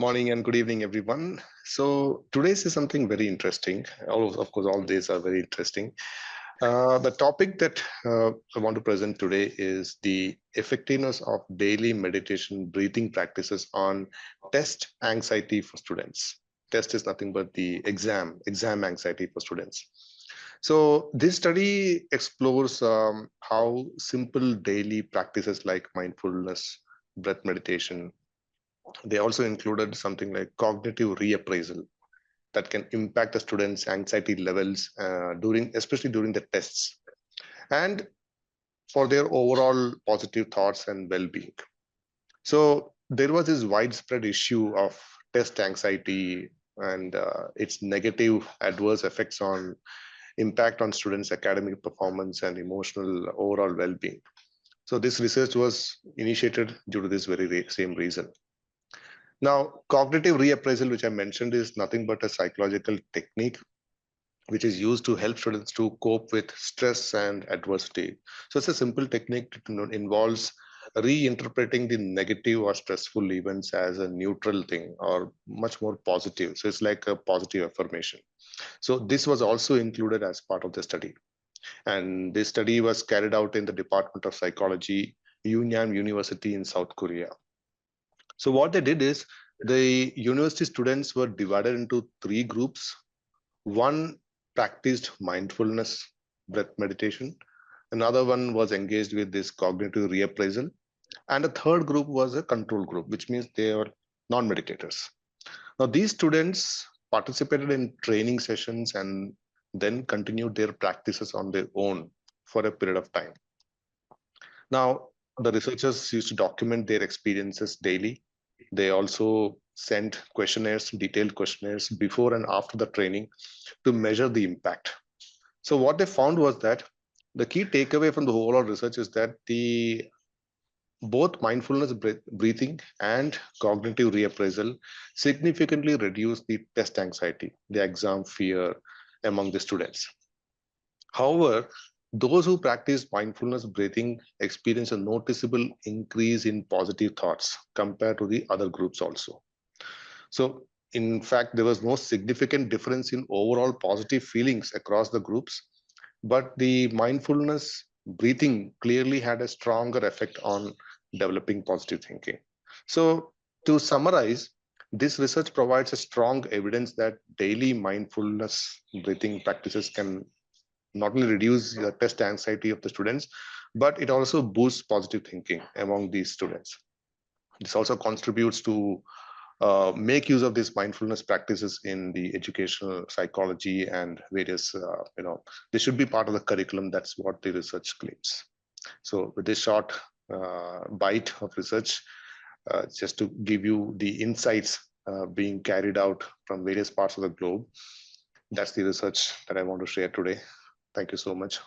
morning and good evening, everyone. So today's is something very interesting. Of course, all days are very interesting. The topic that I want to present today is the effectiveness of daily meditation breathing practices on test anxiety for students. Test is nothing but the exam anxiety for students. So this study explores how simple daily practices like mindfulness, breath meditation. They also included something like cognitive reappraisal that can impact the students' anxiety levels especially during the tests, and for their overall positive thoughts and well-being. So there was this widespread issue of test anxiety and its negative adverse effects on impact on students' academic performance and emotional overall well-being. So this research was initiated due to this very same reason. Now, cognitive reappraisal, which I mentioned, is nothing but a psychological technique which is used to help students to cope with stress and adversity. So it's a simple technique that involves reinterpreting the negative or stressful events as a neutral thing or much more positive. So it's like a positive affirmation. So this was also included as part of the study. And this study was carried out in the Department of Psychology, Yunnan University in South Korea. So what they did is the university students were divided into three groups. One practiced mindfulness, breath meditation. Another one was engaged with this cognitive reappraisal. And a third group was a control group, which means they are non-meditators. Now, these students participated in training sessions and then continued their practices on their own for a period of time. Now, the researchers used to document their experiences daily. They also sent questionnaires, detailed questionnaires before and after the training to measure the impact. So what they found was that the key takeaway from the overall research is that the both mindfulness breathing and cognitive reappraisal significantly reduce the test anxiety, the exam fear among the students. However, those who practice mindfulness breathing experience a noticeable increase in positive thoughts compared to the other groups also. So, in fact, there was no significant difference in overall positive feelings across the groups, but the mindfulness breathing clearly had a stronger effect on developing positive thinking. So, to summarize, this research provides a strong evidence that daily mindfulness breathing practices can not only reduce the test anxiety of the students, but it also boosts positive thinking among these students. This also contributes to make use of these mindfulness practices in the educational psychology and various, they should be part of the curriculum. That's what the research claims. So with this short bite of research, just to give you the insights being carried out from various parts of the globe, that's the research that I want to share today. Thank you so much.